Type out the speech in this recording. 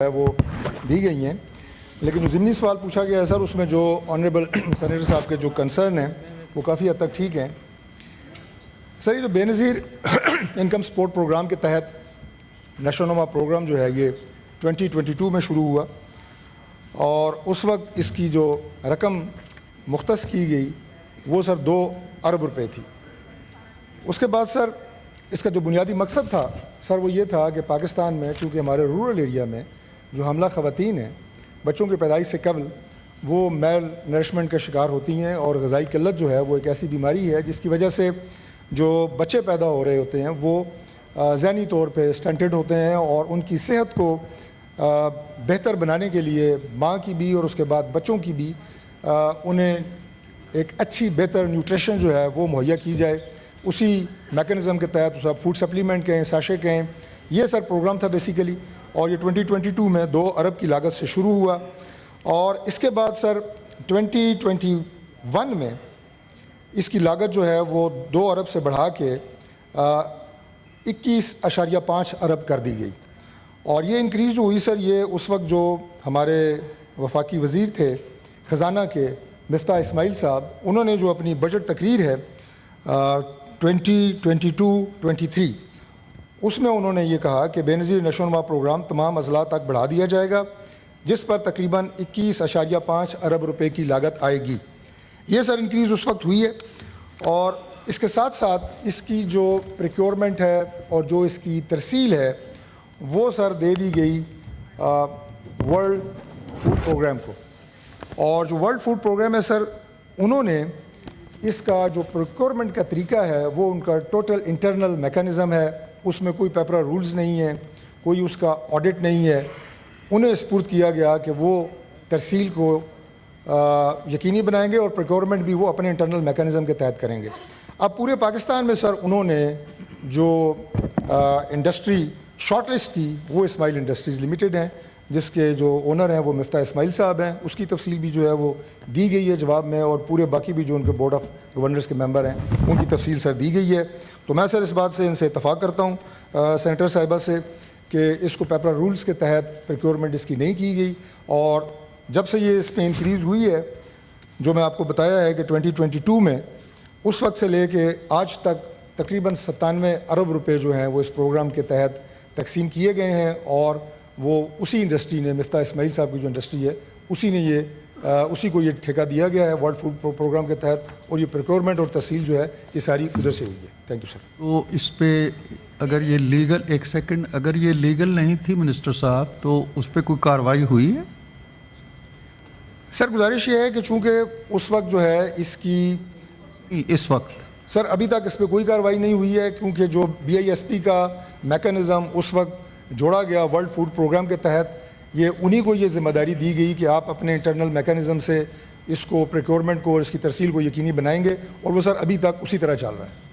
وہ دی گئی ہیں، لیکن جو ضمنی سوال پوچھا گیا ہے سر، اس میں جو آنریبل سینیٹر صاحب کے جو کنسرن ہیں وہ کافی حد تک ٹھیک ہیں۔ سر یہ جو بے نظیر انکم سپورٹ پروگرام کے تحت نشو و نما پروگرام جو ہے یہ 2022 میں شروع ہوا، اور اس وقت اس کی جو رقم مختص کی گئی وہ سر 2 ارب روپے تھی۔ اس کے بعد سر اس کا جو بنیادی مقصد تھا سر وہ یہ تھا کہ پاکستان میں چونکہ ہمارے رورل ایریا میں جو حاملہ خواتین ہیں بچوں کی پیدائش سے قبل وہ میل نرشمنٹ کا شکار ہوتی ہیں، اور غذائی قلت جو ہے وہ ایک ایسی بیماری ہے جس کی وجہ سے جو بچے پیدا ہو رہے ہوتے ہیں وہ ذہنی طور پہ سٹنٹڈ ہوتے ہیں، اور ان کی صحت کو بہتر بنانے کے لیے ماں کی بھی اور اس کے بعد بچوں کی بھی انہیں ایک اچھی بہتر نیوٹریشن جو ہے وہ مہیا کی جائے۔ اسی میکنزم کے تحت اس فوڈ سپلیمنٹ کہیں، ساشے کہیں، یہ سر پروگرام تھا بیسیکلی، اور یہ 2022 میں 2 ارب کی لاگت سے شروع ہوا، اور اس کے بعد سر 2021 میں اس کی لاگت جو ہے وہ 2 ارب سے بڑھا کے 21.5 ارب کر دی گئی۔ اور یہ انکریز جو ہوئی سر یہ اس وقت جو ہمارے وفاقی وزیر تھے خزانہ کے مفتاح اسماعیل صاحب، انہوں نے جو اپنی بجٹ تقریر ہے 2022-23 اس میں انہوں نے یہ کہا کہ بے نظیر نشو و نما پروگرام تمام اضلاع تک بڑھا دیا جائے گا، جس پر تقریباً 21.5 ارب روپے کی لاگت آئے گی۔ یہ سر انکریز اس وقت ہوئی ہے، اور اس کے ساتھ ساتھ اس کی جو پریکیورمنٹ ہے اور جو اس کی ترسیل ہے وہ سر دے دی گئی ورلڈ فوڈ پروگرام کو۔ اور جو ورلڈ فوڈ پروگرام ہے سر، انہوں نے اس کا جو پروکیورمنٹ کا طریقہ ہے وہ ان کا ٹوٹل انٹرنل میکانزم ہے، اس میں کوئی پیپرا رولز نہیں ہیں، کوئی اس کا آڈٹ نہیں ہے۔ انہیں سپرد کیا گیا کہ وہ ترسیل کو یقینی بنائیں گے اور پروکیورمنٹ بھی وہ اپنے انٹرنل میکانزم کے تحت کریں گے۔ اب پورے پاکستان میں سر انہوں نے جو انڈسٹری شارٹ لسٹ کی وہ اسماعیل انڈسٹریز لمیٹڈ ہیں، جس کے جو اونر ہیں وہ مفتاح اسماعیل صاحب ہیں، اس کی تفصیل بھی جو ہے وہ دی گئی ہے جواب میں، اور پورے باقی بھی جو ان کے بورڈ آف گورنرز کے ممبر ہیں ان کی تفصیل سر دی گئی ہے۔ تو میں سر اس بات سے ان سے اتفاق کرتا ہوں سینیٹر صاحبہ سے کہ اس کو پیپرا رولز کے تحت پروکیورمنٹ اس کی نہیں کی گئی، اور جب سے یہ اس میں انکریز ہوئی ہے جو میں آپ کو بتایا ہے کہ 2022 میں اس وقت سے لے کے آج تک تقریباً 97 ارب روپے جو ہیں وہ اس پروگرام کے تحت تقسیم کیے گئے ہیں، اور وہ اسی انڈسٹری نے مفتاح اسماعیل صاحب کی جو انڈسٹری ہے اسی کو یہ ٹھیکہ دیا گیا ہے ورلڈ فوڈ پروگرام کے تحت، اور یہ پروکیورمنٹ اور تحصیل جو ہے یہ ساری ادھر سے ہوئی ہے۔ Thank you sir. تو اس پہ اگر یہ لیگل اگر یہ لیگل نہیں تھی منسٹر صاحب تو اس پہ کوئی کارروائی ہوئی ہے؟ سر گزارش یہ ہے کہ چونکہ اس وقت جو ہے اس وقت سر ابھی تک اس پہ کوئی کارروائی نہیں ہوئی ہے، کیونکہ جو BISP کا میکانزم اس وقت جوڑا گیا ورلڈ فوڈ پروگرام کے تحت، یہ انہی کو یہ ذمہ داری دی گئی کہ آپ اپنے انٹرنل میکانزم سے اس کو پروکیورمنٹ کو اور اس کی ترسیل کو یقینی بنائیں گے، اور وہ سر ابھی تک اسی طرح چل رہا ہے۔